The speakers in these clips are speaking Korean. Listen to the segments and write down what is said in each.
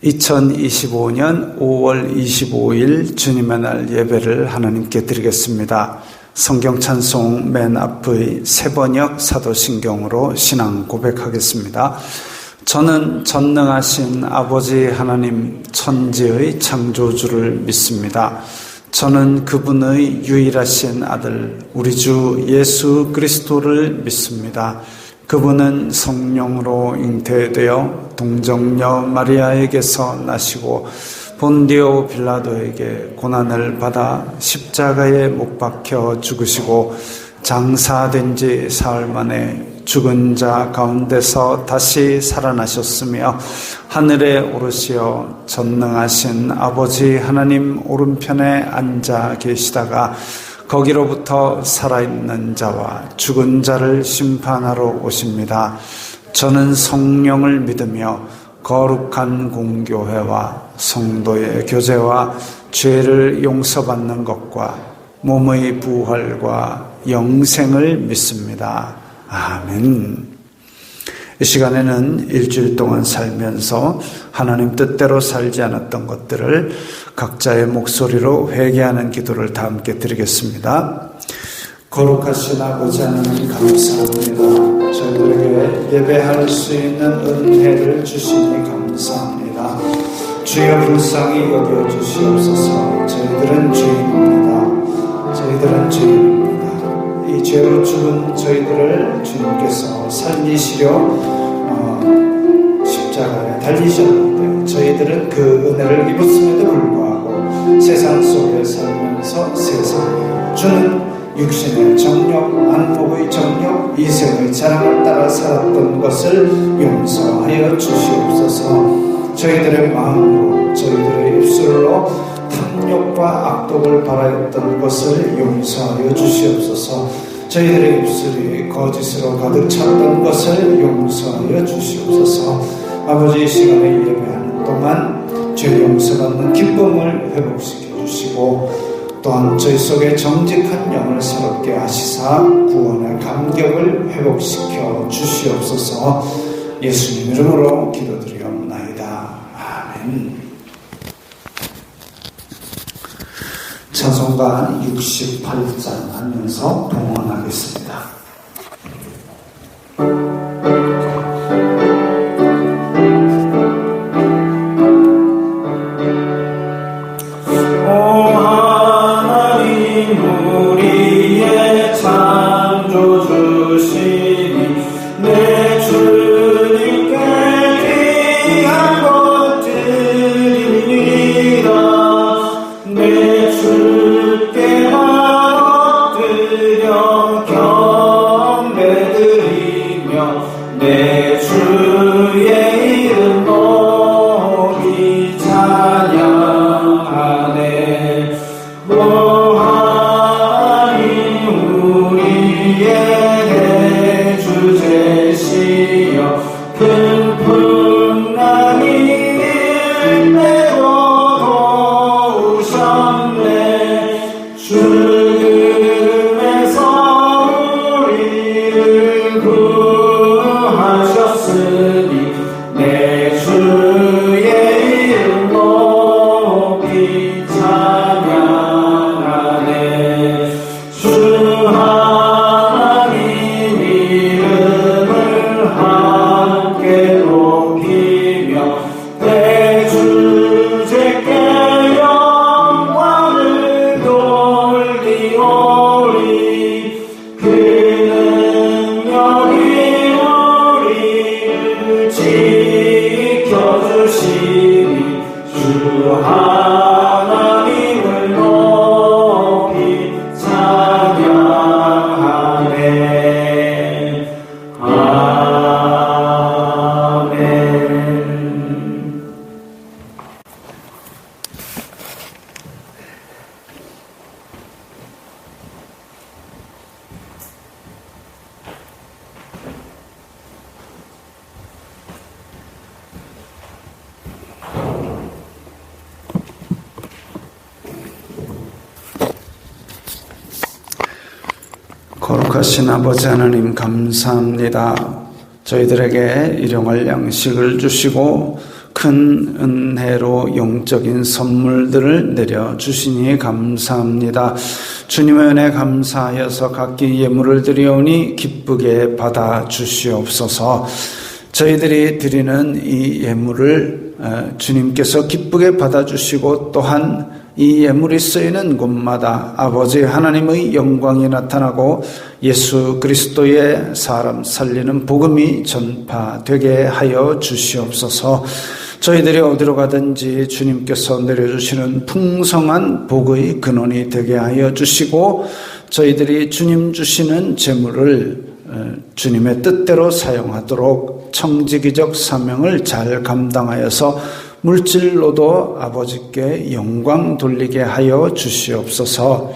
2025년 5월 25일 주님의 날 예배를 하나님께 드리겠습니다. 성경 찬송 맨 앞의 세번역 사도신경으로 신앙 고백하겠습니다. 저는 전능하신 아버지 하나님 천지의 창조주를 믿습니다. 저는 그분의 유일하신 아들 우리 주 예수 그리스도를 믿습니다. 그분은 성령으로 잉태되어 동정녀 마리아에게서 나시고 본디오 빌라도에게 고난을 받아 십자가에 못 박혀 죽으시고 장사된 지 사흘 만에 죽은 자 가운데서 다시 살아나셨으며 하늘에 오르시어 전능하신 아버지 하나님 오른편에 앉아 계시다가 거기로부터 살아있는 자와 죽은 자를 심판하러 오십니다. 저는 성령을 믿으며 거룩한 공교회와 성도의 교제와 죄를 용서받는 것과 몸의 부활과 영생을 믿습니다. 아멘. 이 시간에는 일주일 동안 살면서 하나님 뜻대로 살지 않았던 것들을 각자의 목소리로 회개하는 기도를 다 함께 드리겠습니다. 거룩하신 아버지 하나님 감사합니다. 저희들에게 예배할 수 있는 은혜를 주시니 감사합니다. 주여 불쌍히 여겨주시옵소서. 저희들은 죄인입니다. 저희들은 죄인입니다. 이 죄로 죽은 저희들을 주님께서 살리시려 십자가에 달리셨는데 저희들은 그 은혜를 입었음에도 불구하고 세상 속에 살면서 세상에 주는 육신의 정욕, 안목의 정욕, 이생의 자랑을 따라 살았던 것을 용서하여 주시옵소서. 저희들의 마음으로 저희들의 입술로 탐욕과 악독을 바라였던 것을 용서하여 주시옵소서. 저희들의 입술이 거짓으로 가득 찼던 것을 용서하여 주시옵소서. 아버지, 이 시간에 예배하는 동안 죄 용서받는 기쁨을 회복시켜 주시고 또한 저희 속에 정직한 영을 새롭게 하시사 구원의 감격을 회복시켜 주시옵소서. 예수님 이름으로 기도드리옵나이다. 아멘. 찬송가 68장 하면서 동원하겠습니다. 거룩하신 아버지 하나님 감사합니다. 저희들에게 일용할 양식을 주시고 큰 은혜로 영적인 선물들을 내려주시니 감사합니다. 주님의 은혜 감사하여서 각기 예물을 드리오니 기쁘게 받아주시옵소서. 저희들이 드리는 이 예물을 주님께서 기쁘게 받아주시고 또한 이 예물이 쓰이는 곳마다 아버지 하나님의 영광이 나타나고 예수 그리스도의 사람 살리는 복음이 전파되게 하여 주시옵소서. 저희들이 어디로 가든지 주님께서 내려주시는 풍성한 복의 근원이 되게 하여 주시고 저희들이 주님 주시는 재물을 주님의 뜻대로 사용하도록 청지기적 사명을 잘 감당하여서 물질로도 아버지께 영광 돌리게 하여 주시옵소서.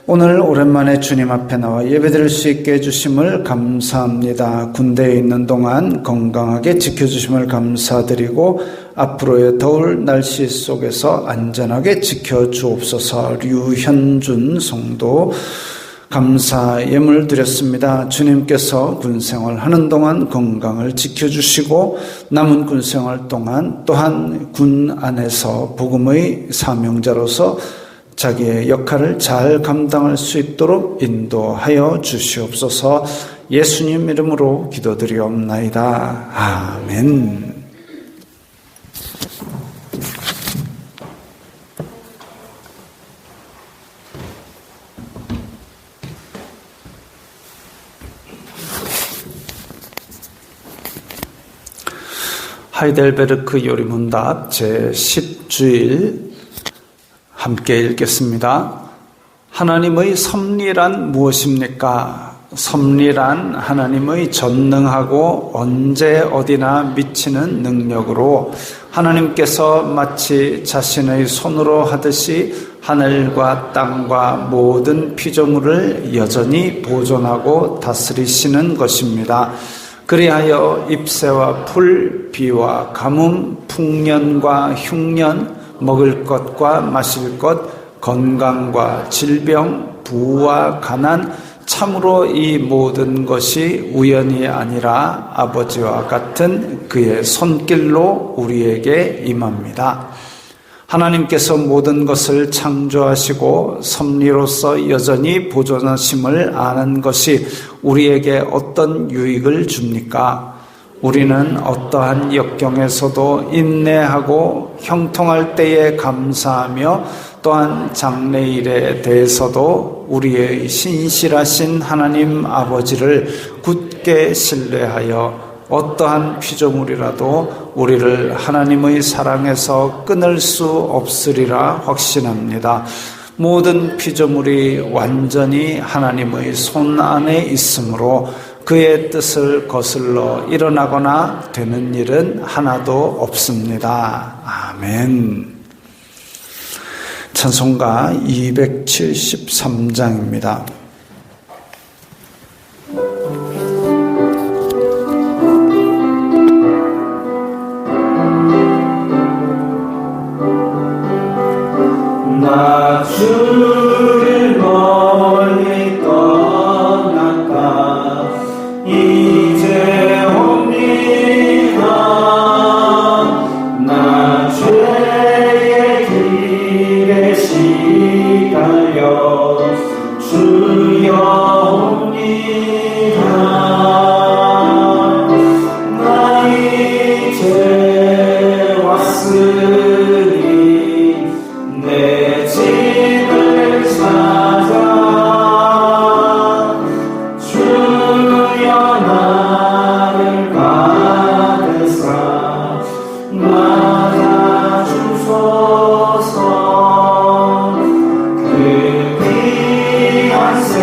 오늘 오랜만에 주님 앞에 나와 예배드릴 수 있게 해주심을 감사합니다. 군대에 있는 동안 건강하게 지켜주심을 감사드리고 앞으로의 더울 날씨 속에서 안전하게 지켜주옵소서. 류현준 성도 감사 예물 드렸습니다. 주님께서 군생활 하는 동안 건강을 지켜주시고 남은 군생활 동안 또한 군 안에서 복음의 사명자로서 자기의 역할을 잘 감당할 수 있도록 인도하여 주시옵소서. 예수님 이름으로 기도드리옵나이다. 아멘. 하이델베르크 요리문답 제10주일 함께 읽겠습니다. 하나님의 섭리란 무엇입니까? 섭리란 하나님의 전능하고 언제 어디나 미치는 능력으로 하나님께서 마치 자신의 손으로 하듯이 하늘과 땅과 모든 피조물을 여전히 보존하고 다스리시는 것입니다. 그리하여 잎새와 풀, 비와 가뭄, 풍년과 흉년, 먹을 것과 마실 것, 건강과 질병, 부와 가난, 참으로 이 모든 것이 우연이 아니라 아버지와 같은 그의 손길로 우리에게 임합니다. 하나님께서 모든 것을 창조하시고 섭리로서 여전히 보존하심을 아는 것이 우리에게 어떤 유익을 줍니까? 우리는 어떠한 역경에서도 인내하고 형통할 때에 감사하며 또한 장래일에 대해서도 우리의 신실하신 하나님 아버지를 굳게 신뢰하여 어떠한 피조물이라도 우리를 하나님의 사랑에서 끊을 수 없으리라 확신합니다. 모든 피조물이 완전히 하나님의 손 안에 있으므로 그의 뜻을 거슬러 일어나거나 되는 일은 하나도 없습니다. 아멘. 찬송가 273장입니다. 나 주를 멀리 떠났다 이제 옵니다. 나 죄의 길에 시달려 주여 옵니다. 나 이제 왔으니 내 집을 찾아 주여 나를 받으사 맞아주소서. 그 귀한 새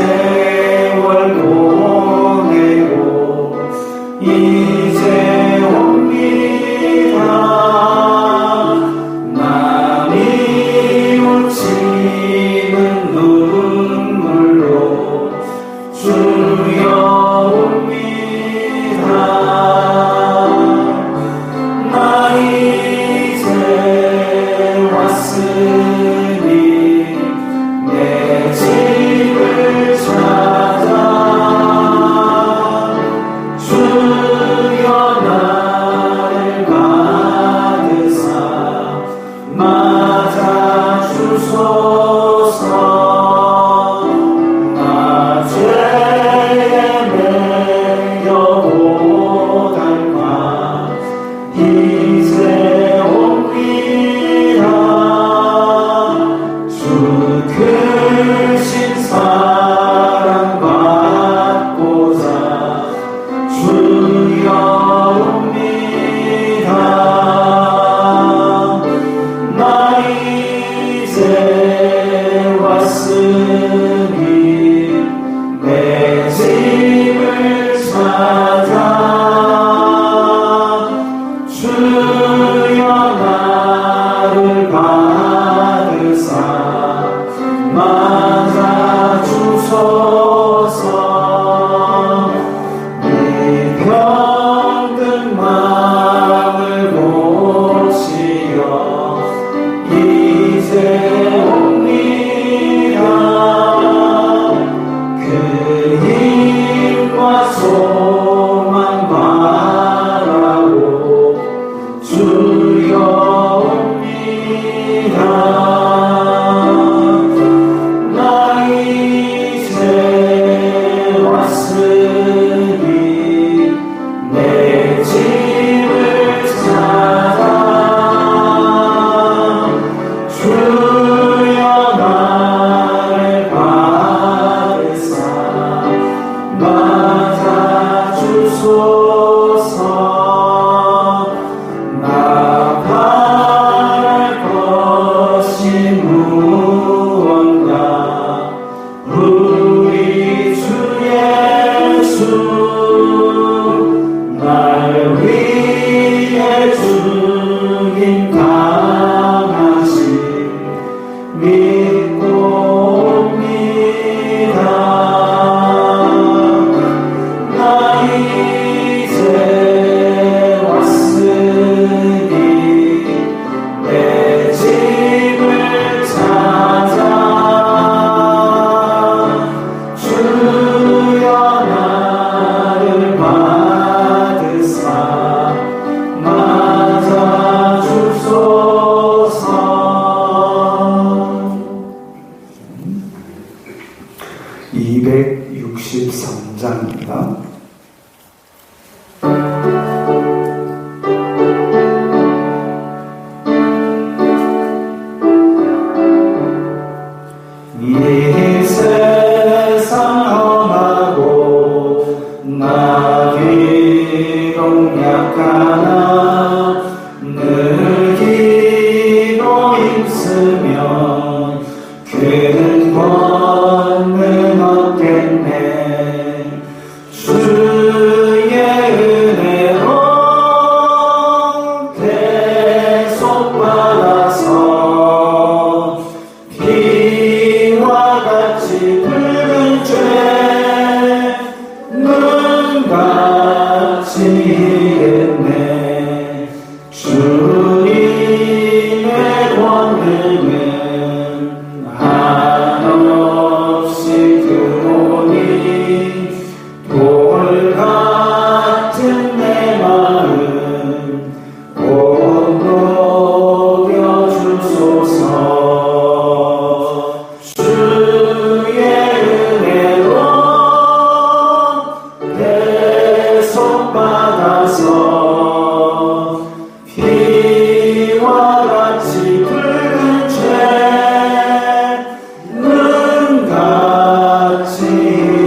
263장입니다. 이 세상 험하고 나 비록 약하나 늘 기도 힘쓰면 큰 권능 얻겠네. 주의 은혜로 대속받아서 피와 같이 붉은 죄 눈같이 이겠네. 주님의 권능은 한없이 크오니 돌 같은 내 마음 곧 녹여주소서. 주의 은혜로 대속받아서 피와 같이 붉은 죄 눈같이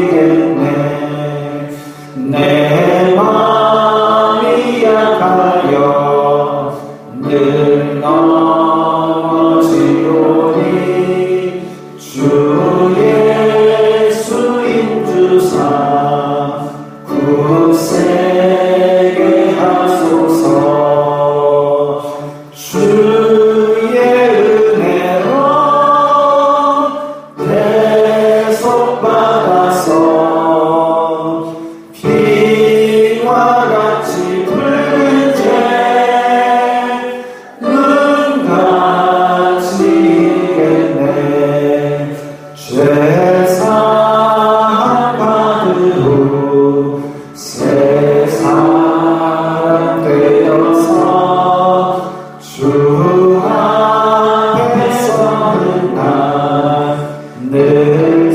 이겠네. 내 마음이 약하여 늘 넘어지오니 주 예수 인주사 굳세게 하소서. 주의 은혜로 대속받아서 피와 같이 붉은 죄 눈같이 이겠네. 죄사함 받은 후 새 사람 되어서 주 앞에 서는 날 늘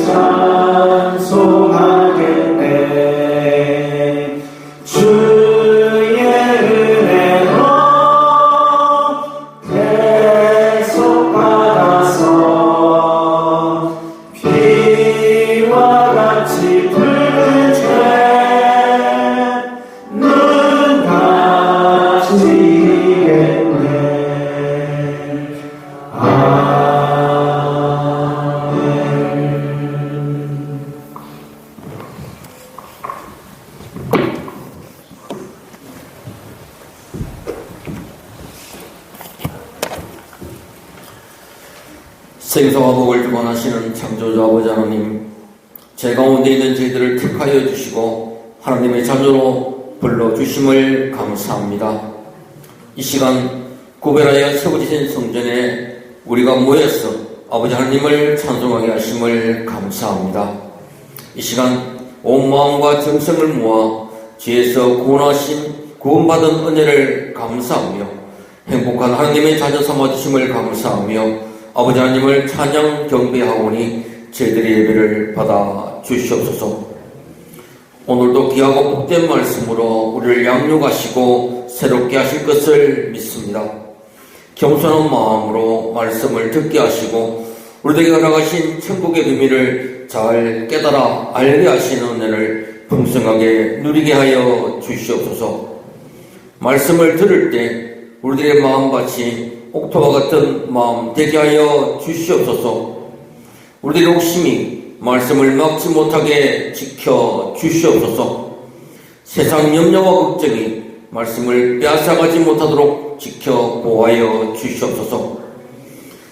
찬송하겠네. 주의 은혜로 대속받아서 피와 같이 붉은 죄 눈같이 이겠네. 아멘. 생사와 복을 주관하시는 창조주 아버지 하나님, 제 가운데 있는 저희들을 택하여 주시고 하나님의 자녀로 불러주심을 감사합니다. 이 시간 구별하여 세워지신 성전에 우리가 모여서 아버지 하나님을 찬송하게 하심을 감사합니다. 이 시간 온 마음과 정성을 모아 죄에서 구원하신 구원받은 은혜를 감사하며 행복한 하나님의 자녀 삼아주심을 감사하며 아버지 하나님을 찬양 경배하오니 저희들의 예배를 받아 주시옵소서. 오늘도 귀하고 복된 말씀으로 우리를 양육하시고 새롭게 하실 것을 믿습니다. 겸손한 마음으로 말씀을 듣게 하시고 우리에게 허락하신 천국의 비밀을 잘 깨달아 알게 하시는 은혜를 풍성하게 누리게 하여 주시옵소서. 말씀을 들을 때 우리들의 마음같이 옥토와 같은 마음 되게 하여 주시옵소서. 우리들의 욕심이 말씀을 막지 못하게 지켜 주시옵소서. 세상 염려와 걱정이 말씀을 빼앗아가지 못하도록 지켜 보호하여 주시옵소서.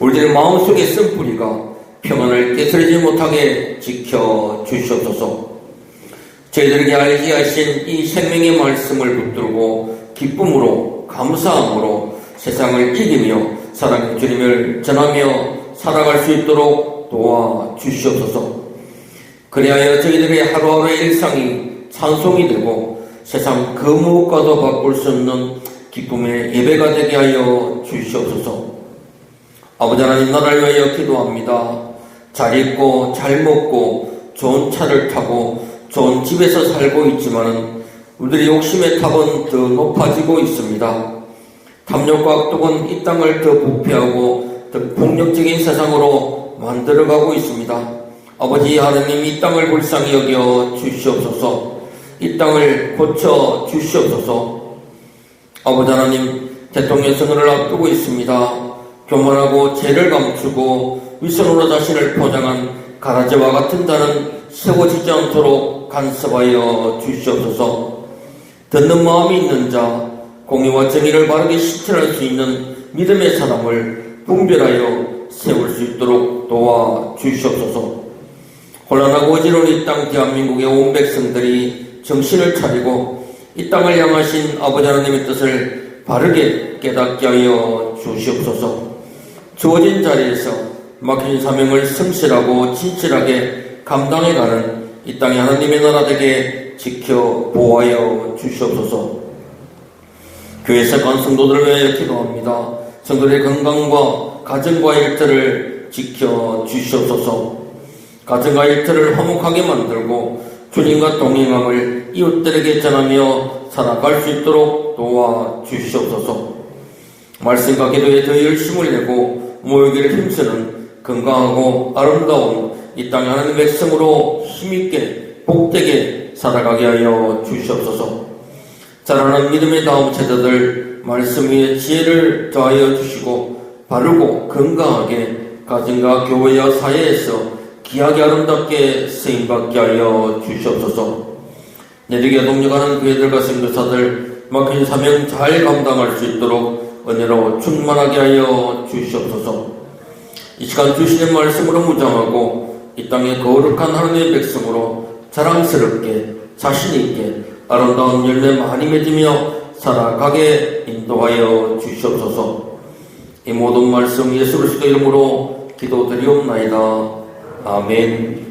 우리들의 마음속에 쓴 뿌리가 평안을 깨트리지 못하게 지켜 주시옵소서. 저희들에게 알게 하신 이 생명의 말씀을 붙들고 기쁨으로 감사함으로 세상을 이기며 사랑의 주님을 전하며 살아갈 수 있도록 도와주시옵소서. 그리하여 저희들의 하루하루의 일상이 찬송이 되고 세상 그 무엇과도 바꿀 수 없는 기쁨의 예배가 되게 하여 주시옵소서. 아버지 하나님, 나라를 위하여 기도합니다. 잘 입고 잘 먹고 좋은 차를 타고 좋은 집에서 살고 있지만은 우리들의 욕심의 탑은 더 높아지고 있습니다. 탐욕과 악독은 이 땅을 더 부패하고 더 폭력적인 세상으로 만들어가고 있습니다. 아버지 하나님, 이 땅을 불쌍히 여겨 주시옵소서. 이 땅을 고쳐 주시옵소서. 아버지 하나님, 대통령 선거를 앞두고 있습니다. 교만하고 죄를 감추고 위선으로 자신을 포장한 가라지와 같은 자는 세워지지 않도록 간섭하여 주시옵소서. 듣는 마음이 있는 자, 공의와 정의를 바르게 실천할 수 있는 믿음의 사람을 분별하여 세울 수 있도록 도와 주시옵소서. 혼란하고 어지러운 이 땅 대한민국의 온 백성들이 정신을 차리고 이 땅을 향하신 아버지 하나님의 뜻을 바르게 깨닫게 하여 주시옵소서. 주어진 자리에서 맡긴 사명을 성실하고 진실하게 감당해가는 이 땅의 하나님의 나라 되게 지켜 보호하여 주시옵소서. 교회 세관 성도들을 위하여 기도합니다. 성도들의 건강과 가정과 일터를 지켜 주시옵소서. 가정과 일터를 화목하게 만들고 주님과 동행함을 이웃들에게 전하며 살아갈 수 있도록 도와 주시옵소서. 말씀과 기도에 더 열심을 내고 모이기를 힘쓰는 건강하고 아름다운 이 땅의 하나님 백성으로 힘있게 복되게 살아가게 하여 주시옵소서. 자라는 믿음의 다음 세대들 말씀 위에 지혜를 더하여 주시고 바르고 건강하게 가정과 교회와 사회에서 귀하게 아름답게 쓰임받게 하여 주시옵소서. 내리게 동력하는 교회들과 선교사들 맡긴 사명 잘 감당할 수 있도록 은혜로 충만하게 하여 주시옵소서. 이 시간 주시는 말씀으로 무장하고 이 땅의 거룩한 하나님의 백성으로 자랑스럽게 자신있게 아름다운 열매 많이 맺으며 살아가게 인도하여 주시옵소서. 이 모든 말씀 예수 그리스도 이름으로 기도드리옵나이다. 아멘.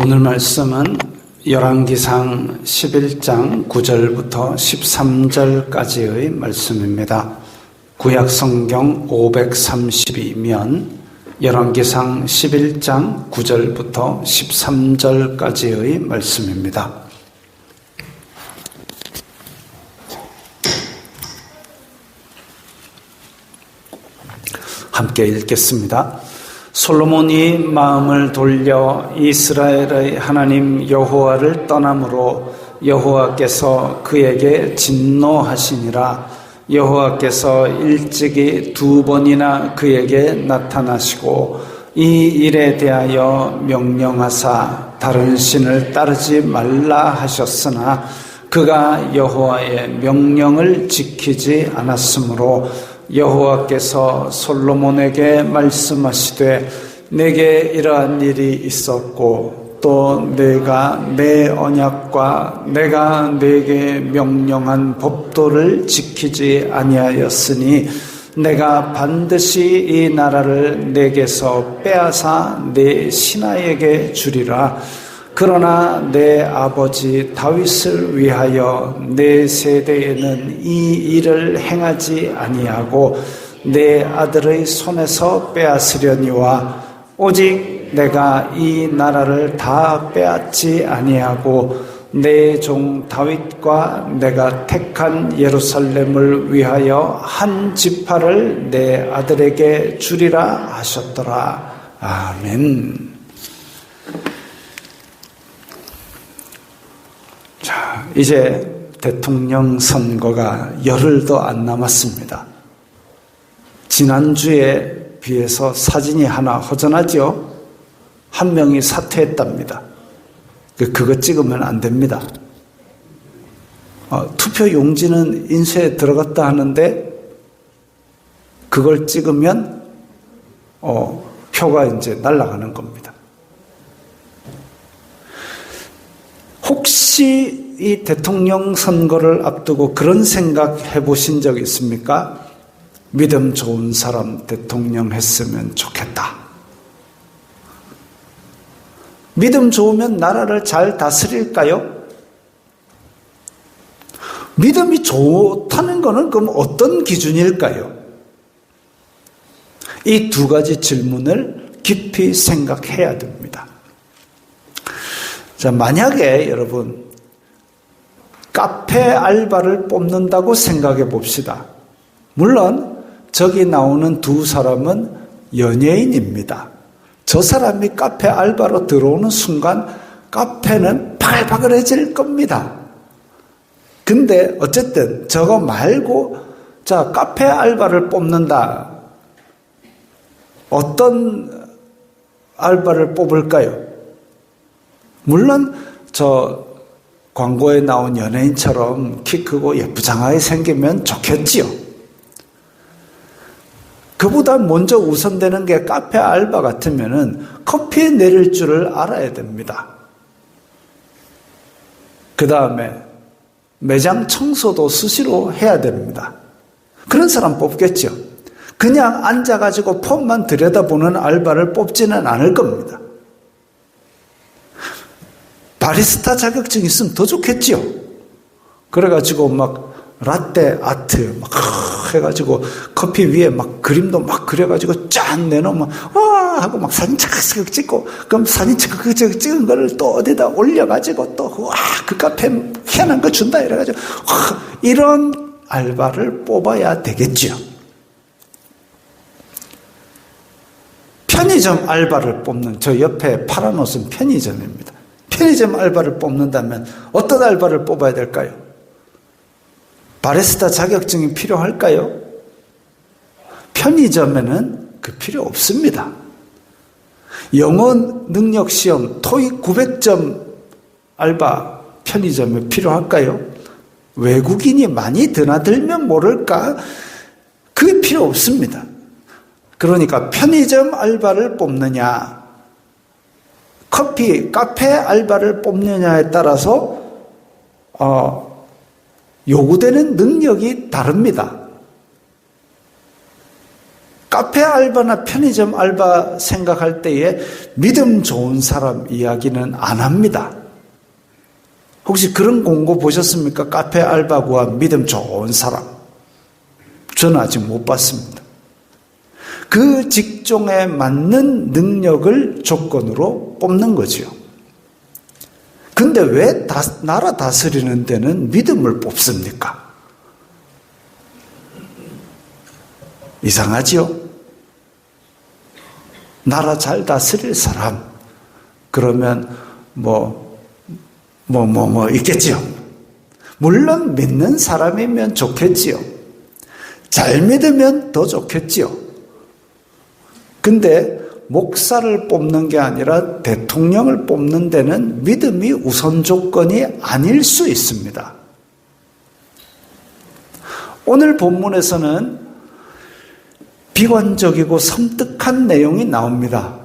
오늘 말씀은 열왕기상 11장 9절부터 13절까지의 말씀입니다. 구약성경 532면 열왕기상 11장 9절부터 13절까지의 말씀입니다. 함께 읽겠습니다. 솔로몬이 마음을 돌려 이스라엘의 하나님 여호와를 떠남으로 여호와께서 그에게 진노하시니라. 여호와께서 일찍이 2번이나 그에게 나타나시고 이 일에 대하여 명령하사 다른 신을 따르지 말라 하셨으나 그가 여호와의 명령을 지키지 않았으므로 여호와께서 솔로몬에게 말씀하시되 내게 이러한 일이 있었고 또 내가 내 언약과 내가 내게 명령한 법도를 지키지 아니하였으니 내가 반드시 이 나라를 내게서 빼앗아 내 신하에게 주리라. 그러나 내 아버지 다윗을 위하여 내 세대에는 이 일을 행하지 아니하고 내 아들의 손에서 빼앗으려니와 오직 내가 이 나라를 다 빼앗지 아니하고 내 종 다윗과 내가 택한 예루살렘을 위하여 한 지파를 내 아들에게 주리라 하셨더라. 아멘. 자, 이제 대통령 선거가 열흘도 안 남았습니다. 지난주에 비해서 사진이 하나 허전하죠? 한 명이 사퇴했답니다. 그거 찍으면 안 됩니다. 투표 용지는 인쇄에 들어갔다 하는데 그걸 찍으면 표가 이제 날아가는 겁니다. 혹시 이 대통령 선거를 앞두고 그런 생각 해보신 적 있습니까? 믿음 좋은 사람 대통령 했으면 좋겠다. 믿음 좋으면 나라를 잘 다스릴까요? 믿음이 좋다는 것은 그럼 어떤 기준일까요? 이 두 가지 질문을 깊이 생각해야 됩니다. 자, 만약에 여러분 카페 알바를 뽑는다고 생각해 봅시다. 물론 저기 나오는 두 사람은 연예인입니다. 저 사람이 카페 알바로 들어오는 순간 카페는 바글바글해질 겁니다. 근데 어쨌든 저거 말고 자, 카페 알바를 뽑는다. 어떤 알바를 뽑을까요? 물론 저 광고에 나온 연예인처럼 키 크고 예쁘장하게 생기면 좋겠지요. 그보다 먼저 우선되는 게 카페 알바 같으면은 커피에 내릴 줄을 알아야 됩니다. 그 다음에 매장 청소도 수시로 해야 됩니다. 그런 사람 뽑겠죠. 그냥 앉아가지고 폰만 들여다보는 알바를 뽑지는 않을 겁니다. 바리스타 자격증 있으면 더 좋겠지요. 그래가지고 막 라떼 아트 막 해가지고 커피 위에 막 그림도 막 그려가지고 짠 내놓으면 와 하고 막 사진 착착 찍고 그럼 사진 착착 찍은 거를 또 어디다 올려가지고 또 와 그 카페 희한한 거 준다 이래가지고 와, 이런 알바를 뽑아야 되겠죠. 편의점 알바를 뽑는 저 옆에 파란 옷은 편의점입니다. 편의점 알바를 뽑는다면 어떤 알바를 뽑아야 될까요? 바리스타 자격증이 필요할까요? 편의점에는 그 필요 없습니다. 영어 능력 시험 토익 900점 알바 편의점에 필요할까요? 외국인이 많이 드나들면 모를까? 그게 필요 없습니다. 그러니까 편의점 알바를 뽑느냐 커피, 카페 알바를 뽑느냐에 따라서 요구되는 능력이 다릅니다. 카페 알바나 편의점 알바 생각할 때에 믿음 좋은 사람 이야기는 안 합니다. 혹시 그런 공고 보셨습니까? 카페 알바 구한 믿음 좋은 사람. 저는 아직 못 봤습니다. 그 직종에 맞는 능력을 조건으로 뽑는 거죠. 근데 왜 나라 다스리는 데는 믿음을 뽑습니까? 이상하지요? 나라 잘 다스릴 사람 그러면 있겠지요. 물론 믿는 사람이면 좋겠지요. 잘 믿으면 더 좋겠지요. 근데 목사를 뽑는 게 아니라 대통령을 뽑는 데는 믿음이 우선 조건이 아닐 수 있습니다. 오늘 본문에서는 비관적이고 섬뜩한 내용이 나옵니다.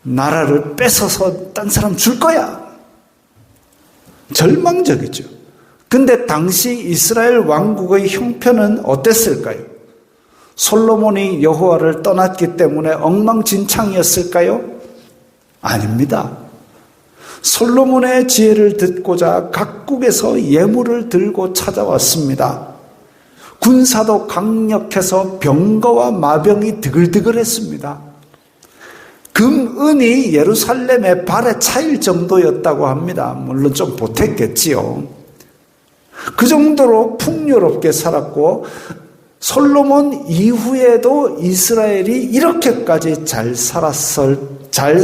나라를 뺏어서 딴 사람 줄 거야. 절망적이죠. 근데 당시 이스라엘 왕국의 형편은 어땠을까요? 솔로몬이 여호와를 떠났기 때문에 엉망진창이었을까요? 아닙니다. 솔로몬의 지혜를 듣고자 각국에서 예물을 들고 찾아왔습니다. 군사도 강력해서 병거와 마병이 드글드글했습니다. 금, 은이 예루살렘의 발에 차일 정도였다고 합니다. 물론 좀 보탰겠지요. 그 정도로 풍요롭게 살았고 솔로몬 이후에도 이스라엘이 이렇게까지 잘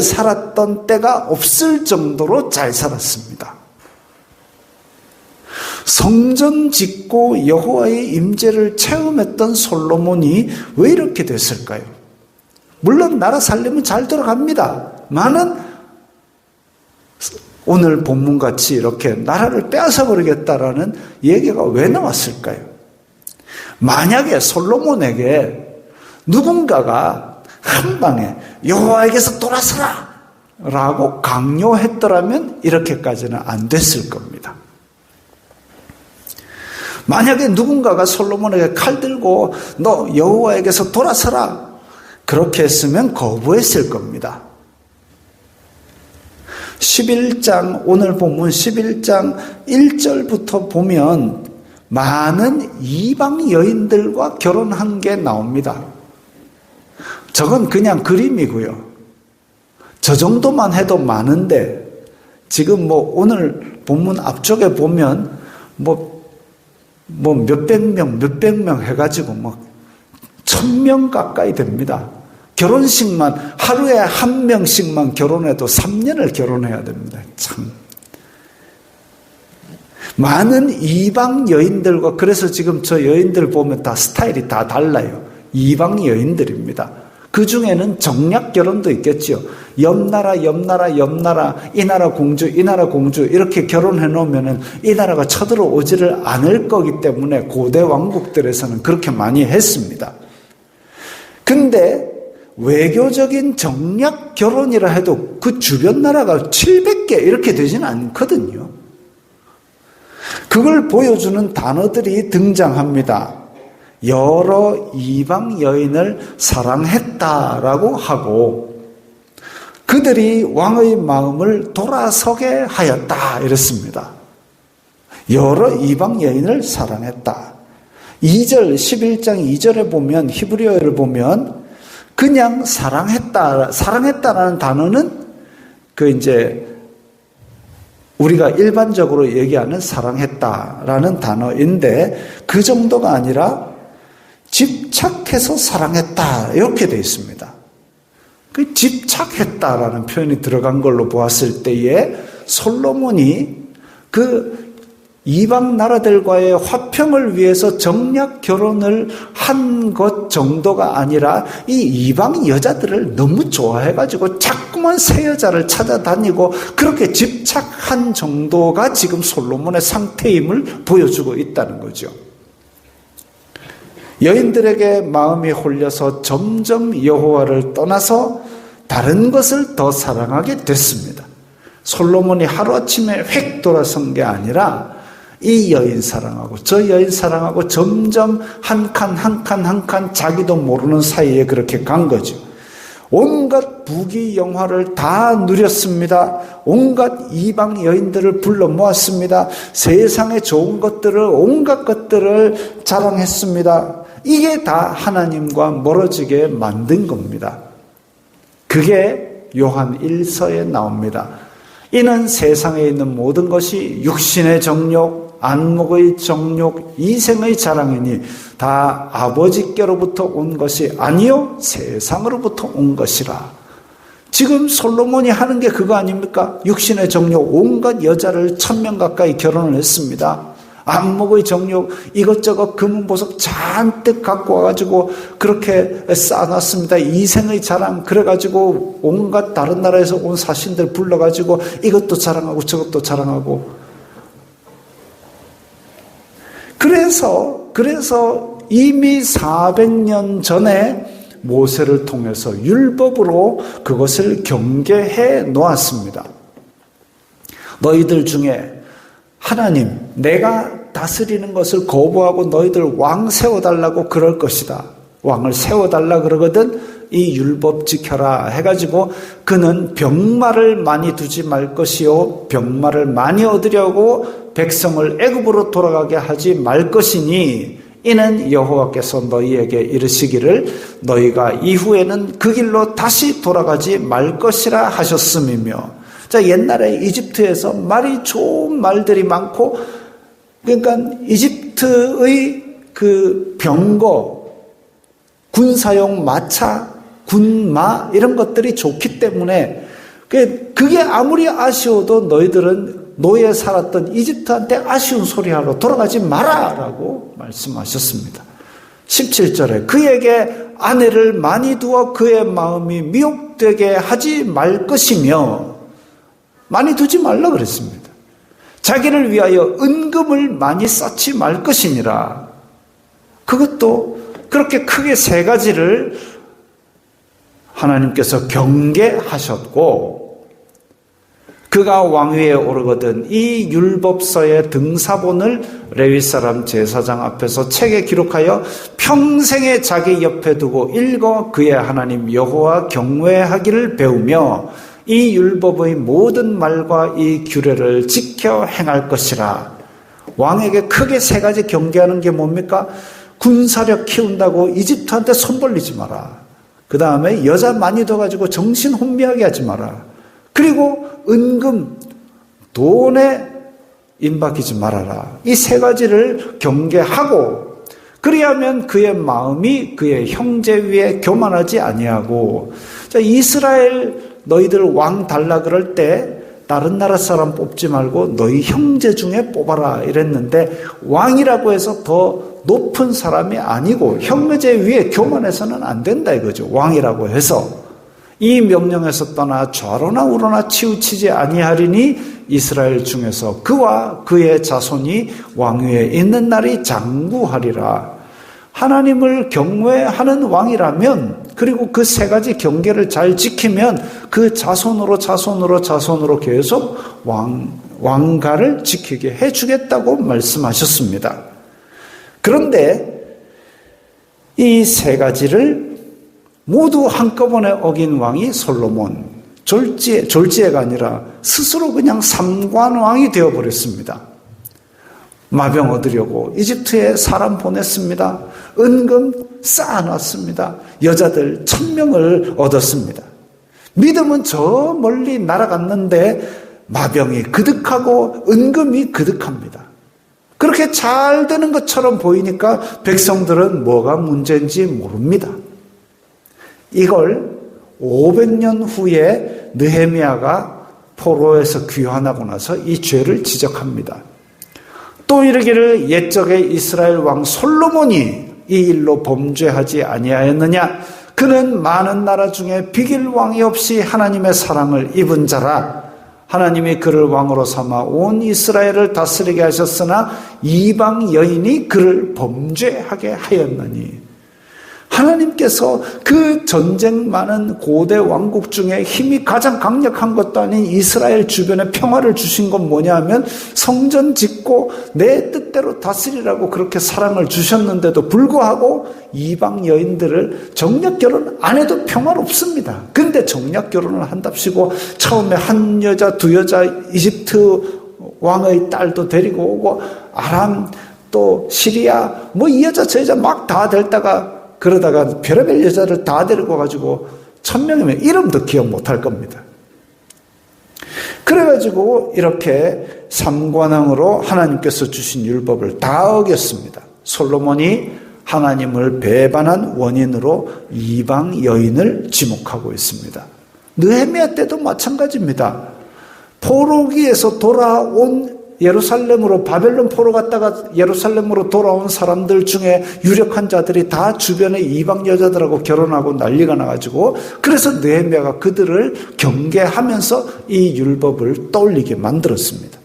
살았던 때가 없을 정도로 잘 살았습니다. 성전 짓고 여호와의 임재를 체험했던 솔로몬이 왜 이렇게 됐을까요? 물론 나라 살림은 잘 돌아갑니다. 많은 오늘 본문같이 이렇게 나라를 빼앗아버리겠다라는 얘기가 왜 나왔을까요? 만약에 솔로몬에게 누군가가 한 방에 여호와에게서 돌아서라 라고 강요했더라면 이렇게까지는 안 됐을 겁니다. 만약에 누군가가 솔로몬에게 칼 들고 너 여호와에게서 돌아서라 그렇게 했으면 거부했을 겁니다. 11장 오늘 본문 11장 1절부터 보면 많은 이방 여인들과 결혼한 게 나옵니다. 저건 그냥 그림이고요. 저 정도만 해도 많은데 지금 오늘 본문 앞쪽에 보면 몇백 명 해가지고 1000명 가까이 됩니다. 결혼식만 하루에 한 명씩만 결혼해도 3년을 결혼해야 됩니다. 참 많은 이방 여인들과 그래서 지금 저 여인들 보면 다 스타일이 다 달라요. 이방 여인들입니다. 그 중에는 정략 결혼도 있겠죠. 옆 나라 이 나라 공주 이렇게 결혼해 놓으면은 이 나라가 쳐들어오지를 않을 거기 때문에 고대 왕국들에서는 그렇게 많이 했습니다. 근데 외교적인 정략 결혼이라 해도 그 주변 나라가 700개 이렇게 되지는 않거든요. 그걸 보여주는 단어들이 등장합니다. 여러 이방 여인을 사랑했다라고 하고 그들이 왕의 마음을 돌아서게 하였다 이랬습니다. 여러 이방 여인을 사랑했다. 2절 11장 2절에 보면 히브리어를 보면 그냥 사랑했다라는 단어는 우리가 일반적으로 얘기하는 사랑했다라는 단어인데 그 정도가 아니라 집착해서 사랑했다 이렇게 되어 있습니다. 그 집착했다라는 표현이 들어간 걸로 보았을 때에 솔로몬이 그 이방 나라들과의 화평을 위해서 정략 결혼을 한 것 정도가 아니라 이 이방 여자들을 너무 좋아해가지고 자꾸만 새 여자를 찾아다니고 그렇게 집착한 정도가 지금 솔로몬의 상태임을 보여주고 있다는 거죠. 여인들에게 마음이 홀려서 점점 여호와를 떠나서 다른 것을 더 사랑하게 됐습니다. 솔로몬이 하루아침에 획 돌아선 게 아니라 이 여인 사랑하고 저 여인 사랑하고 점점 한 칸 자기도 모르는 사이에 그렇게 간 거죠. 온갖 부귀영화를 다 누렸습니다. 온갖 이방 여인들을 불러 모았습니다. 세상의 좋은 것들을 온갖 것들을 자랑했습니다. 이게 다 하나님과 멀어지게 만든 겁니다. 그게 요한 1서에 나옵니다. 이는 세상에 있는 모든 것이 육신의 정욕, 안목의 정욕, 이생의 자랑이니 다 아버지께로부터 온 것이 아니요 세상으로부터 온 것이라. 지금 솔로몬이 하는 게 그거 아닙니까? 육신의 정욕, 온갖 여자를 1000명 가까이 결혼을 했습니다. 안목의 정욕, 이것저것 금은보석 잔뜩 갖고 와가지고 그렇게 쌓아놨습니다. 이생의 자랑, 그래가지고 온갖 다른 나라에서 온 사신들 불러가지고 이것도 자랑하고 저것도 자랑하고. 그래서 이미 400년 전에 모세를 통해서 율법으로 그것을 경계해 놓았습니다. 너희들 중에 하나님, 내가 다스리는 것을 거부하고 너희들 왕 세워달라고 그럴 것이다. 왕을 세워달라 그러거든. 이 율법 지켜라 해가지고 그는 병마를 많이 두지 말 것이요 병마를 많이 얻으려고 백성을 애굽으로 돌아가게 하지 말 것이니 이는 여호와께서 너희에게 이르시기를 너희가 이후에는 그 길로 다시 돌아가지 말 것이라 하셨음이며. 자, 옛날에 이집트에서 말이 좋은 말들이 많고, 그러니까 이집트의 그 병거, 군사용 마차, 군마 이런 것들이 좋기 때문에 그게 아무리 아쉬워도 너희들은 노예 살았던 이집트한테 아쉬운 소리하러 돌아가지 마라라고 말씀하셨습니다. 17절에 그에게 아내를 많이 두어 그의 마음이 미혹되게 하지 말 것이며, 많이 두지 말라 그랬습니다. 자기를 위하여 은금을 많이 쌓지 말 것이니라. 그것도 그렇게 크게 세 가지를 하나님께서 경계하셨고, 그가 왕위에 오르거든 이 율법서의 등사본을 레위 사람 제사장 앞에서 책에 기록하여 평생에 자기 옆에 두고 읽어 그의 하나님 여호와 경외하기를 배우며 이 율법의 모든 말과 이 규례를 지켜 행할 것이라. 왕에게 크게 세 가지 경계하는 게 뭡니까? 군사력 키운다고 이집트한테 손 벌리지 마라. 그 다음에 여자 많이 둬가지고 정신 혼미하게 하지 마라. 그리고 은금, 돈에 임박이지 말아라. 이 세 가지를 경계하고 그리하면 그의 마음이 그의 형제 위에 교만하지 아니하고. 자, 이스라엘 너희들 왕 달라 그럴 때 다른 나라 사람 뽑지 말고 너희 형제 중에 뽑아라 이랬는데 왕이라고 해서 더 높은 사람이 아니고 형제 위에 교만해서는 안 된다 이거죠. 왕이라고 해서 이 명령에서 떠나 좌로나 우로나 치우치지 아니하리니 이스라엘 중에서 그와 그의 자손이 왕위에 있는 날이 장구하리라. 하나님을 경외하는 왕이라면 그리고 그 세 가지 경계를 잘 지키면 그 자손으로 계속 왕가를 지키게 해주겠다고 말씀하셨습니다. 그런데 이 세 가지를 모두 한꺼번에 어긴 왕이 솔로몬, 졸지애가 아니라 스스로 그냥 삼관왕이 되어버렸습니다. 마병 얻으려고 이집트에 사람 보냈습니다. 은금 쌓아놨습니다. 여자들 1000명을 얻었습니다. 믿음은 저 멀리 날아갔는데 마병이 그득하고 은금이 그득합니다. 그렇게 잘 되는 것처럼 보이니까 백성들은 뭐가 문제인지 모릅니다. 이걸 500년 후에 느헤미야가 포로에서 귀환하고 나서 이 죄를 지적합니다. 또 이르기를 옛적에 이스라엘 왕 솔로몬이 이 일로 범죄하지 아니하였느냐? 그는 많은 나라 중에 비길 왕이 없이 하나님의 사랑을 입은 자라. 하나님이 그를 왕으로 삼아 온 이스라엘을 다스리게 하셨으나 이방 여인이 그를 범죄하게 하였느니. 하나님께서 그 전쟁 많은 고대 왕국 중에 힘이 가장 강력한 것도 아닌 이스라엘 주변에 평화를 주신 건 뭐냐 하면 성전 짓고 내 뜻대로 다스리라고 그렇게 사랑을 주셨는데도 불구하고 이방 여인들을 정략 결혼 안 해도 평화롭습니다. 근데 정략 결혼을 한답시고 처음에 한 여자 두 여자 이집트 왕의 딸도 데리고 오고 아람 또 시리아 뭐 이 여자 저 여자 막 다 데리다가 그러다가 별의별 여자를 다 데리고 가지고 1000명이면 이름도 기억 못할 겁니다. 그래가지고 이렇게 삼관왕으로 하나님께서 주신 율법을 다 어겼습니다. 솔로몬이 하나님을 배반한 원인으로 이방 여인을 지목하고 있습니다. 느헤미야 때도 마찬가지입니다. 포로기에서 돌아온 예루살렘으로 바벨론 포로 갔다가 예루살렘으로 돌아온 사람들 중에 유력한 자들이 다 주변에 이방 여자들하고 결혼하고 난리가 나가지고 그래서 느헤미야가 그들을 경계하면서 이 율법을 떠올리게 만들었습니다.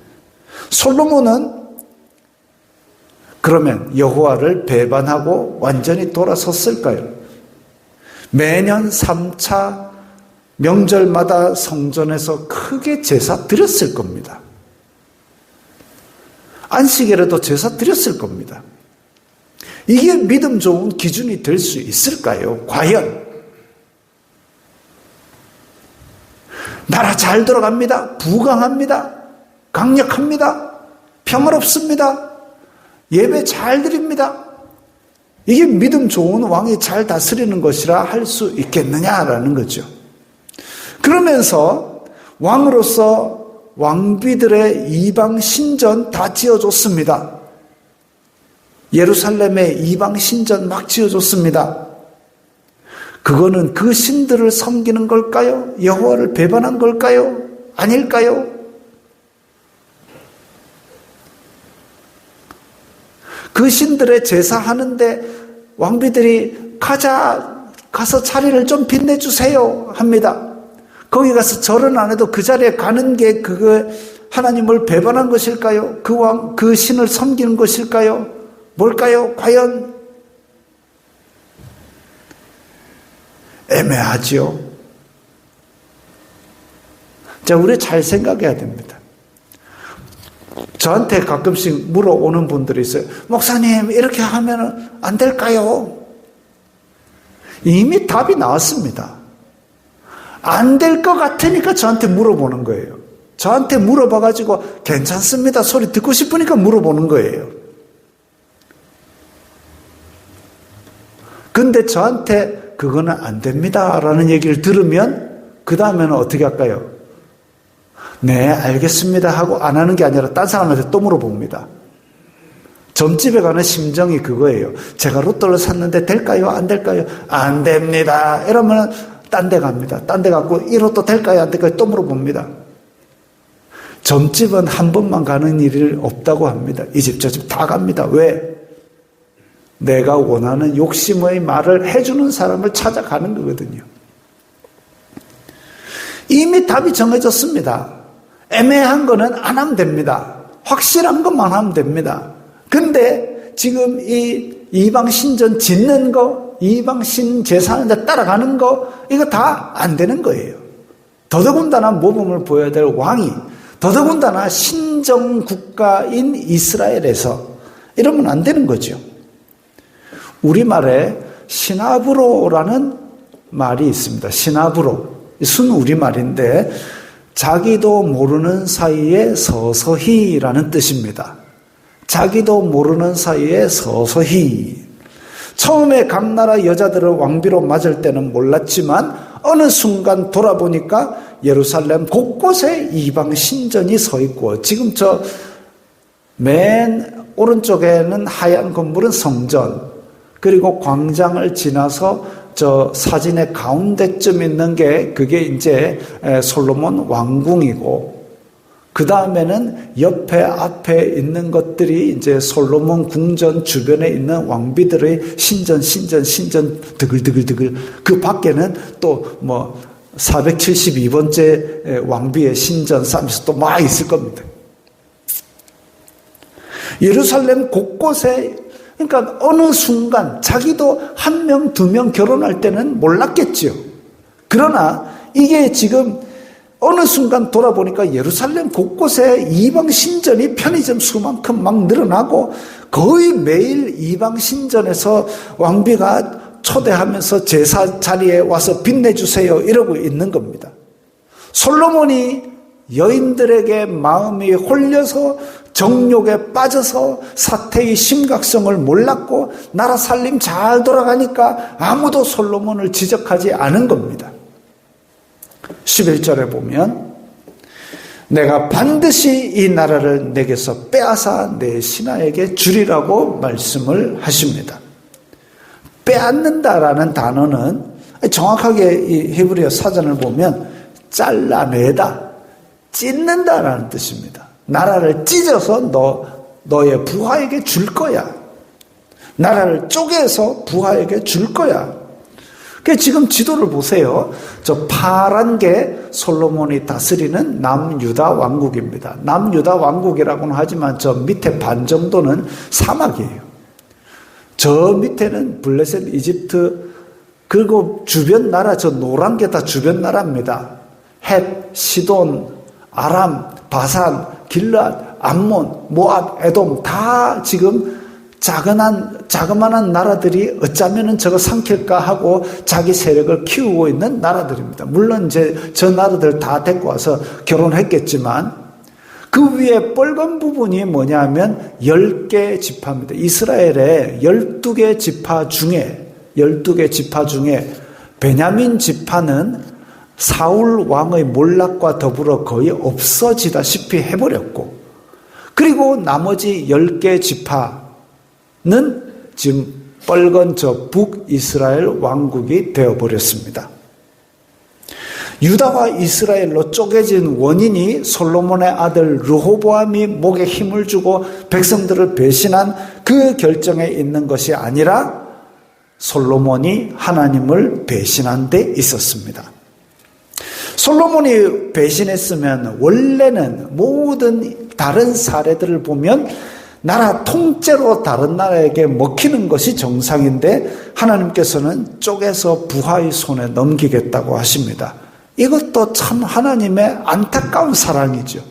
솔로몬은 그러면 여호와를 배반하고 완전히 돌아섰을까요? 매년 3차 명절마다 성전에서 크게 제사 드렸을 겁니다. 안식일에도 제사 드렸을 겁니다. 이게 믿음 좋은 기준이 될 수 있을까요? 과연? 나라 잘 돌아갑니다. 부강합니다. 강력합니다. 평화롭습니다. 예배 잘 드립니다. 이게 믿음 좋은 왕이 잘 다스리는 것이라 할 수 있겠느냐라는 거죠. 그러면서 왕으로서 왕비들의 이방 신전 다 지어줬습니다. 예루살렘에 이방 신전 막 지어줬습니다. 그거는 그 신들을 섬기는 걸까요? 여호와를 배반한 걸까요? 아닐까요? 그 신들의 제사하는데 왕비들이 가서 자리를 좀 빛내주세요 합니다. 거기 가서 절은 안 해도 그 자리에 가는 게 그거 하나님을 배반한 것일까요? 그 신을 섬기는 것일까요? 뭘까요? 과연? 애매하지요. 자, 우리 잘 생각해야 됩니다. 저한테 가끔씩 물어오는 분들이 있어요. 목사님, 이렇게 하면 안 될까요? 이미 답이 나왔습니다. 안 될 것 같으니까 저한테 물어보는 거예요. 저한테 물어봐가지고 괜찮습니다 소리 듣고 싶으니까 물어보는 거예요. 근데 저한테 그거는 안 됩니다 라는 얘기를 들으면 그 다음에는 어떻게 할까요? 네, 알겠습니다 하고 안 하는 게 아니라 딴 사람한테 또 물어봅니다. 점집에 가는 심정이 그거예요. 제가 로또를 샀는데 될까요? 안 될까요? 안 됩니다. 이러면 딴 데 갑니다. 딴 데 가고 이 로또 될까요? 안 될까요? 또 물어봅니다. 점집은 한 번만 가는 일이 없다고 합니다. 이 집 저 집 다 갑니다. 왜? 내가 원하는 욕심의 말을 해주는 사람을 찾아가는 거거든요. 이미 답이 정해졌습니다. 애매한 거는 안 하면 됩니다. 확실한 것만 하면 됩니다. 근데 지금 이 이방신전 짓는 거, 이방신 제사하는데 따라가는 거, 이거 다 안 되는 거예요. 더더군다나 모범을 보여야 될 왕이, 더더군다나 신정국가인 이스라엘에서 이러면 안 되는 거죠. 우리말에 시나브로라는 말이 있습니다. 시나브로. 순 우리말인데 자기도 모르는 사이에 서서히라는 뜻입니다. 자기도 모르는 사이에 서서히. 처음에 각 나라 여자들을 왕비로 맞을 때는 몰랐지만 어느 순간 돌아보니까 예루살렘 곳곳에 이방 신전이 서 있고, 지금 저 맨 오른쪽에는 하얀 건물은 성전, 그리고 광장을 지나서 저 사진의 가운데쯤 있는 게 그게 이제 솔로몬 왕궁이고, 그 다음에는 옆에 앞에 있는 것들이 이제 솔로몬 궁전 주변에 있는 왕비들의 신전 드글드글. 그 밖에는 또 뭐 472번째 왕비의 신전 쌓으면서 또 막 있을 겁니다. 예루살렘 곳곳에, 그러니까 어느 순간 자기도 한 명, 두 명 결혼할 때는 몰랐겠지요. 그러나 이게 지금 어느 순간 돌아보니까 예루살렘 곳곳에 이방 신전이 편의점 수만큼 막 늘어나고, 거의 매일 이방 신전에서 왕비가 초대하면서 제사 자리에 와서 빛내주세요 이러고 있는 겁니다. 솔로몬이 여인들에게 마음이 홀려서 정욕에 빠져서 사태의 심각성을 몰랐고 나라 살림 잘 돌아가니까 아무도 솔로몬을 지적하지 않은 겁니다. 11절에 보면 내가 반드시 이 나라를 내게서 빼앗아 내 신하에게 주리라고 말씀을 하십니다. 빼앗는다라는 단어는 정확하게 이 히브리어 사전을 보면 잘라내다, 찢는다라는 뜻입니다. 나라를 찢어서 너의 부하에게 줄 거야. 나라를 쪼개서 부하에게 줄 거야. 그러니까 지금 지도를 보세요. 저 파란 게 솔로몬이 다스리는 남유다 왕국입니다. 남유다 왕국이라고는 하지만 저 밑에 반 정도는 사막이에요. 저 밑에는 블레셋, 이집트, 그리고 주변 나라, 저 노란 게 다 주변 나라입니다. 헷, 시돈, 아람, 바산, 길앗, 암몬, 모압, 에돔 다 지금 자그마한 나라들이 어쩌면은 저거 삼킬까 하고 자기 세력을 키우고 있는 나라들입니다. 물론 이제 저 나라들 다 데리고 와서 결혼했겠지만 그 위에 빨간 부분이 뭐냐면 10개 지파입니다. 이스라엘의 12개 지파 중에 베냐민 지파는 사울 왕의 몰락과 더불어 거의 없어지다시피 해버렸고, 그리고 나머지 10개 지파는 지금 빨간 저 북이스라엘 왕국이 되어버렸습니다. 유다와 이스라엘로 쪼개진 원인이 솔로몬의 아들 르호보암이 목에 힘을 주고 백성들을 배신한 그 결정에 있는 것이 아니라 솔로몬이 하나님을 배신한 데 있었습니다. 솔로몬이 배신했으면 원래는 모든 다른 사례들을 보면 나라 통째로 다른 나라에게 먹히는 것이 정상인데 하나님께서는 쪼개서 부하의 손에 넘기겠다고 하십니다. 이것도 참 하나님의 안타까운 사랑이죠.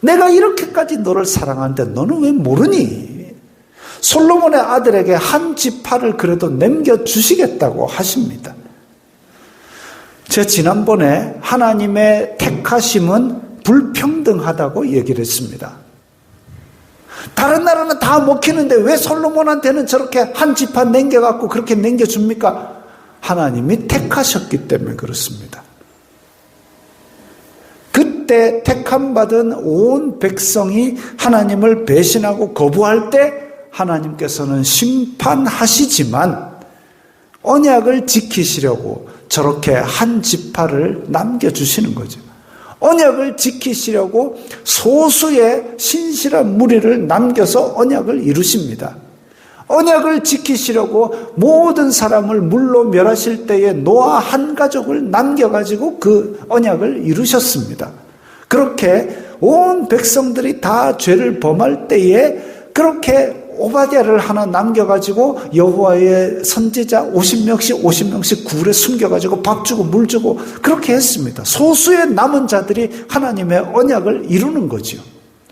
내가 이렇게까지 너를 사랑하는데 너는 왜 모르니? 솔로몬의 아들에게 한 지파를 그래도 남겨주시겠다고 하십니다. 제가 지난번에 하나님의 택하심은 불평등하다고 얘기를 했습니다. 다른 나라는 다 먹히는데 왜 솔로몬한테는 저렇게 한 지파 남겨갖고 그렇게 남겨줍니까? 하나님이 택하셨기 때문에 그렇습니다. 그때 택함받은 온 백성이 하나님을 배신하고 거부할 때 하나님께서는 심판하시지만 언약을 지키시려고 저렇게 한 지파를 남겨주시는 거죠. 언약을 지키시려고 소수의 신실한 무리를 남겨서 언약을 이루십니다. 언약을 지키시려고 모든 사람을 물로 멸하실 때에 노아 한 가족을 남겨가지고 그 언약을 이루셨습니다. 그렇게 온 백성들이 다 죄를 범할 때에 그렇게 오바댜를 하나 남겨가지고 여호와의 선지자 50명씩 굴에 숨겨가지고 밥 주고 물 주고 그렇게 했습니다. 소수의 남은 자들이 하나님의 언약을 이루는 거죠.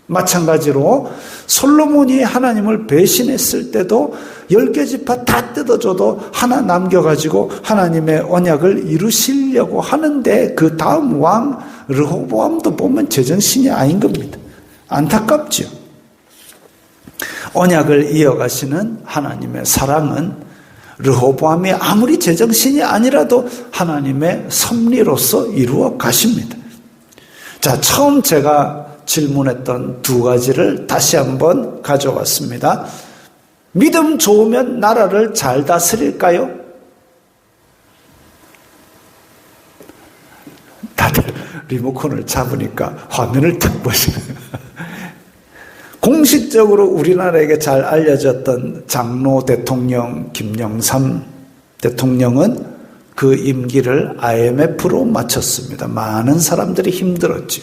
마찬가지로 솔로몬이 하나님을 배신했을 때도 10개 지파 다 뜯어줘도 하나 남겨가지고 하나님의 언약을 이루시려고 하는데 그 다음 왕 르호보암도 보면 제정신이 아닌 겁니다. 안타깝죠. 언약을 이어가시는 하나님의 사랑은 르호보암이 아무리 제정신이 아니라도 하나님의 섭리로서 이루어 가십니다. 자, 처음 제가 질문했던 두 가지를 다시 한번 가져왔습니다. 믿음 좋으면 나라를 잘 다스릴까요? 다들 리모컨을 잡으니까 화면을 탁 보시는. 공식적으로 우리나라에게 잘 알려졌던 장로 대통령 김영삼 대통령은 그 임기를 IMF로 마쳤습니다. 많은 사람들이 힘들었죠.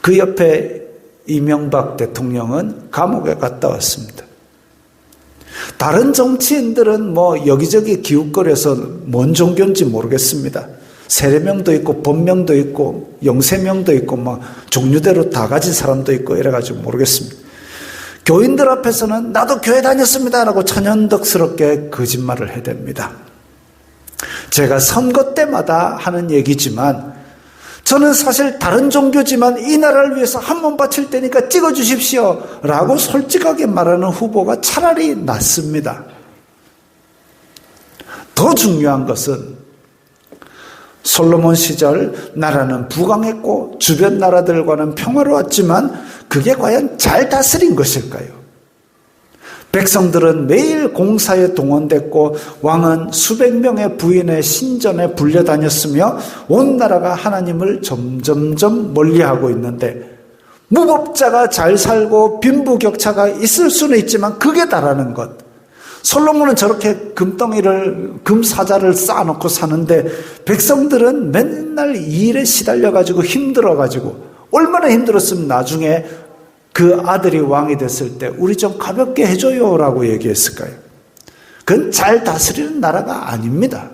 그 옆에 이명박 대통령은 감옥에 갔다 왔습니다. 다른 정치인들은 뭐 여기저기 기웃거려서 뭔 종교인지 모르겠습니다. 세례명도 있고 법명도 있고 영세명도 있고 뭐 종류대로 다 가진 사람도 있고 이래가지고 모르겠습니다. 교인들 앞에서는 나도 교회 다녔습니다라고 천연덕스럽게 거짓말을 해댑니다. 제가 선거 때마다 하는 얘기지만 저는 사실 다른 종교지만 이 나라를 위해서 한 번 바칠 테니까 찍어주십시오 라고 솔직하게 말하는 후보가 차라리 낫습니다. 더 중요한 것은 솔로몬 시절 나라는 부강했고 주변 나라들과는 평화로웠지만 그게 과연 잘 다스린 것일까요? 백성들은 매일 공사에 동원됐고 왕은 수백 명의 부인의 신전에 불려다녔으며 온 나라가 하나님을 점점점 멀리하고 있는데 무법자가 잘 살고 빈부격차가 있을 수는 있지만 극에 달하는 것. 솔로몬은 저렇게 금사자를 쌓아놓고 사는데 백성들은 맨날 이 일에 시달려가지고 힘들어가지고 얼마나 힘들었으면 나중에 그 아들이 왕이 됐을 때 우리 좀 가볍게 해줘요 라고 얘기했을까요? 그건 잘 다스리는 나라가 아닙니다.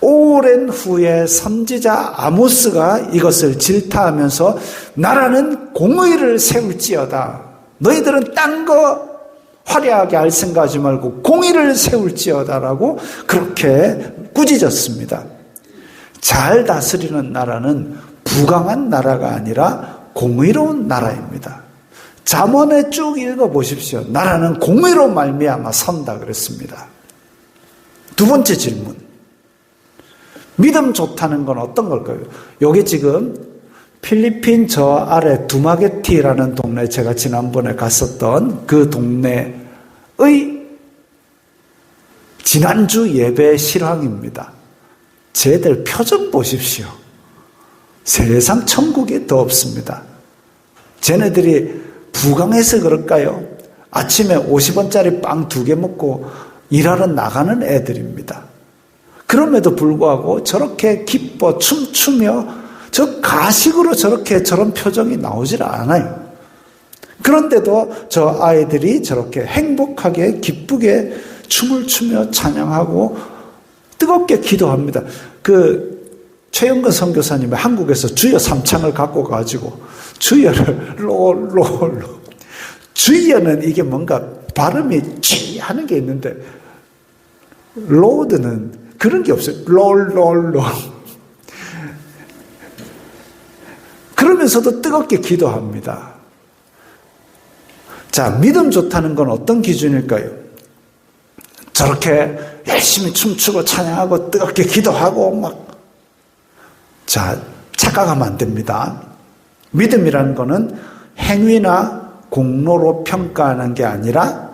오랜 후에 선지자 아모스가 이것을 질타하면서 나라는 공의를 세울지어다. 너희들은 딴 거 화려하게 할 생각하지 말고 공의를 세울지어다라고 그렇게 꾸짖었습니다. 잘 다스리는 나라는 부강한 나라가 아니라 공의로운 나라입니다. 잠언에 쭉 읽어보십시오. 나라는 공의로 말미암아 산다 그랬습니다. 두 번째 질문. 믿음 좋다는 건 어떤 걸까요? 여기 지금 필리핀 저 아래 두마게티라는 동네 제가 지난번에 갔었던 그 동네의 지난주 예배 실황입니다. 쟤들 표정 보십시오. 세상 천국이 더 없습니다. 쟤네들이 부강해서 그럴까요? 아침에 50원짜리 빵 2개 먹고 일하러 나가는 애들입니다. 그럼에도 불구하고 저렇게 기뻐 춤추며 저 가식으로 저런 표정이 나오질 않아요. 그런데도 저 아이들이 저렇게 행복하게 기쁘게 춤을 추며 찬양하고 뜨겁게 기도합니다. 최영근 선교사님이 한국에서 주여 삼창을 갖고 가지고 주여를 롤 주여는 이게 뭔가 발음이 쥐 하는 게 있는데 로드는 그런 게 없어요. 롤 그러면서도 뜨겁게 기도합니다. 자, 믿음 좋다는 건 어떤 기준일까요? 저렇게 열심히 춤추고 찬양하고 뜨겁게 기도하고 자, 착각하면 안 됩니다. 믿음이라는 거는 행위나 공로로 평가하는 게 아니라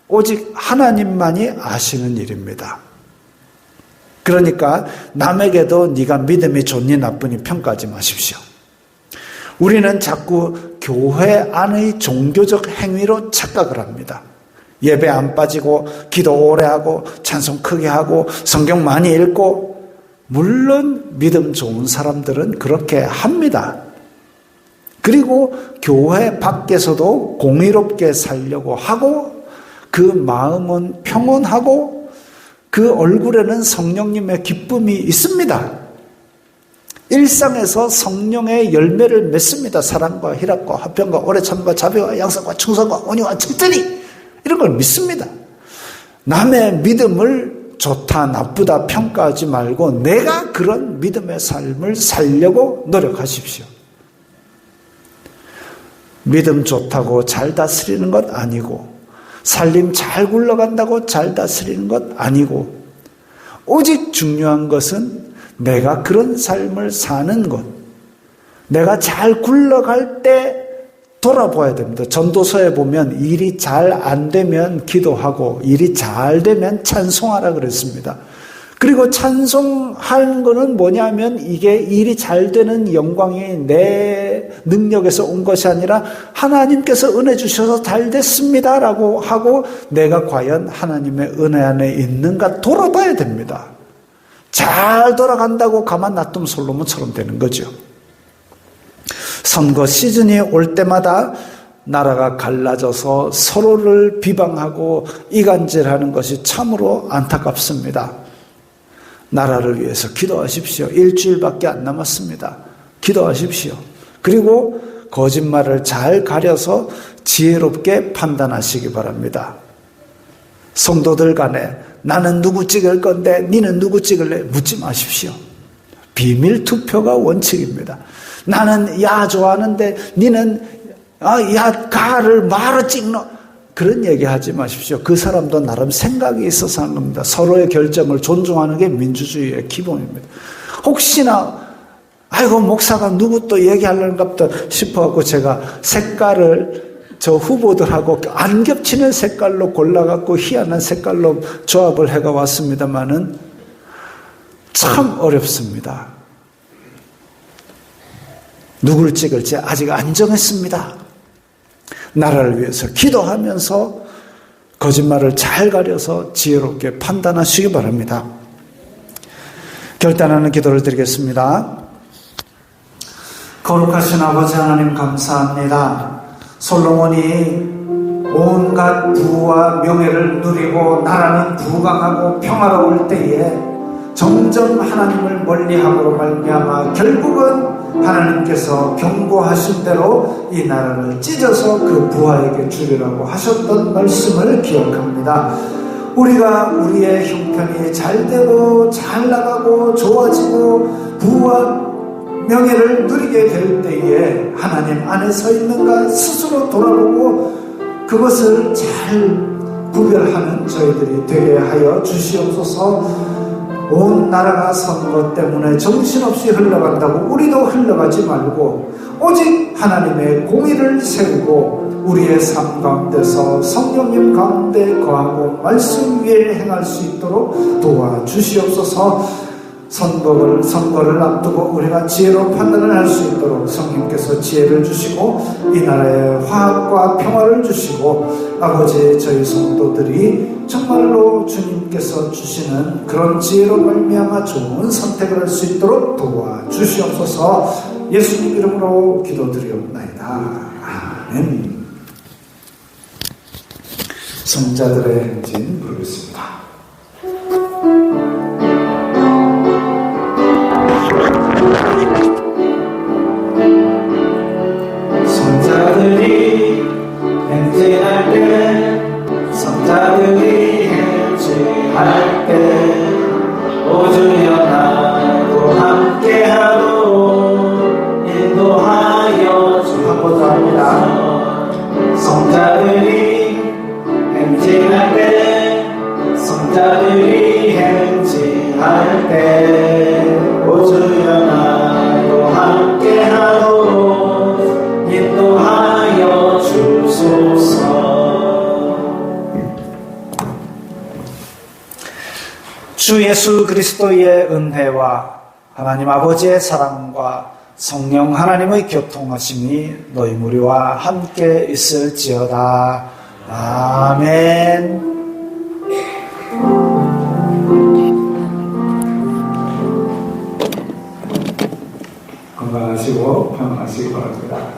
오직 하나님만이 아시는 일입니다. 그러니까 남에게도 네가 믿음이 좋니 나쁘니 평가하지 마십시오. 우리는 자꾸 교회 안의 종교적 행위로 착각을 합니다. 예배 안 빠지고 기도 오래 하고 찬송 크게 하고 성경 많이 읽고, 물론 믿음 좋은 사람들은 그렇게 합니다. 그리고 교회 밖에서도 공의롭게 살려고 하고 그 마음은 평온하고 그 얼굴에는 성령님의 기쁨이 있습니다. 일상에서 성령의 열매를 맺습니다. 사랑과 희락과 화평과 오래 참과 자비와 양선과 충성과 온유와 정전이, 이런 걸 믿습니다. 남의 믿음을 좋다 나쁘다 평가하지 말고 내가 그런 믿음의 삶을 살려고 노력하십시오. 믿음 좋다고 잘 다스리는 것 아니고, 살림 잘 굴러간다고 잘 다스리는 것 아니고, 오직 중요한 것은 내가 그런 삶을 사는 것, 내가 잘 굴러갈 때 돌아봐야 됩니다. 전도서에 보면 일이 잘 안 되면 기도하고 일이 잘 되면 찬송하라 그랬습니다. 그리고 찬송하는 거는 뭐냐면 이게 일이 잘 되는 영광이 내 능력에서 온 것이 아니라 하나님께서 은혜 주셔서 잘 됐습니다라고 하고 내가 과연 하나님의 은혜 안에 있는가 돌아봐야 됩니다. 잘 돌아간다고 가만 놔두면 솔로몬처럼 되는 거죠. 선거 시즌이 올 때마다 나라가 갈라져서 서로를 비방하고 이간질하는 것이 참으로 안타깝습니다. 나라를 위해서 기도하십시오. 일주일밖에 안 남았습니다. 기도하십시오. 그리고 거짓말을 잘 가려서 지혜롭게 판단하시기 바랍니다. 성도들 간에 나는 누구 찍을 건데 니는 누구 찍을래? 묻지 마십시오. 비밀 투표가 원칙입니다. 나는 야 좋아하는데 니는 야 가를 마로 찍노, 그런 얘기하지 마십시오. 그 사람도 나름 생각이 있어서 하는 겁니다. 서로의 결정을 존중하는 게 민주주의의 기본입니다. 혹시나 아이고 목사가 누구 또 얘기하려는가 보다 싶어갖고 제가 색깔을 저 후보들하고 안 겹치는 색깔로 골라갖고 희한한 색깔로 조합을 해가 왔습니다마는 참 어렵습니다. 누구를 찍을지 아직 안 정했습니다. 나라를 위해서 기도하면서 거짓말을 잘 가려서 지혜롭게 판단하시기 바랍니다. 결단하는 기도를 드리겠습니다. 거룩하신 아버지 하나님 감사합니다. 솔로몬이 온갖 부와 명예를 누리고 나라는 부강하고 평화로울 때에 점점 하나님을 멀리함으로 말미암아 결국은 하나님께서 경고하신 대로 이 나라를 찢어서 그 부하에게 주리라고 하셨던 말씀을 기억합니다. 우리가 우리의 형편이 잘 되고 잘 나가고 좋아지고 부와 명예를 누리게 될 때에 하나님 안에 서 있는가 스스로 돌아보고 그것을 잘 구별하는 저희들이 되게 하여 주시옵소서. 온 나라가 선거 때문에 정신없이 흘러간다고 우리도 흘러가지 말고 오직 하나님의 공의를 세우고 우리의 삶 가운데서 성령님 가운데 거하고 말씀 위에 행할 수 있도록 도와주시옵소서. 선거를 앞두고 우리가 지혜로 판단을 할 수 있도록 성령께서 지혜를 주시고 이 나라에 화합과 평화를 주시고 아버지 저희 성도들이 정말로 주님께서 주시는 그런 지혜로 말미암아 좋은 선택을 할 수 있도록 도와주시옵소서. 예수님 이름으로 기도드리옵나이다. 아멘. 성자들의 행진 부르겠습니다. 오주여 나도 함께하도록 인도하여 주하고자 합니다. 성자들이 행진할 때 성자들이 행진할 때 오주여 나도 함께하도록 인도하여 주소서. 주 예수 그리스도의 은혜와 하나님 아버지의 사랑과 성령 하나님의 교통하심이 너희 무리와 함께 있을지어다. 아멘. 건강하시고 평안하시기 바랍니다.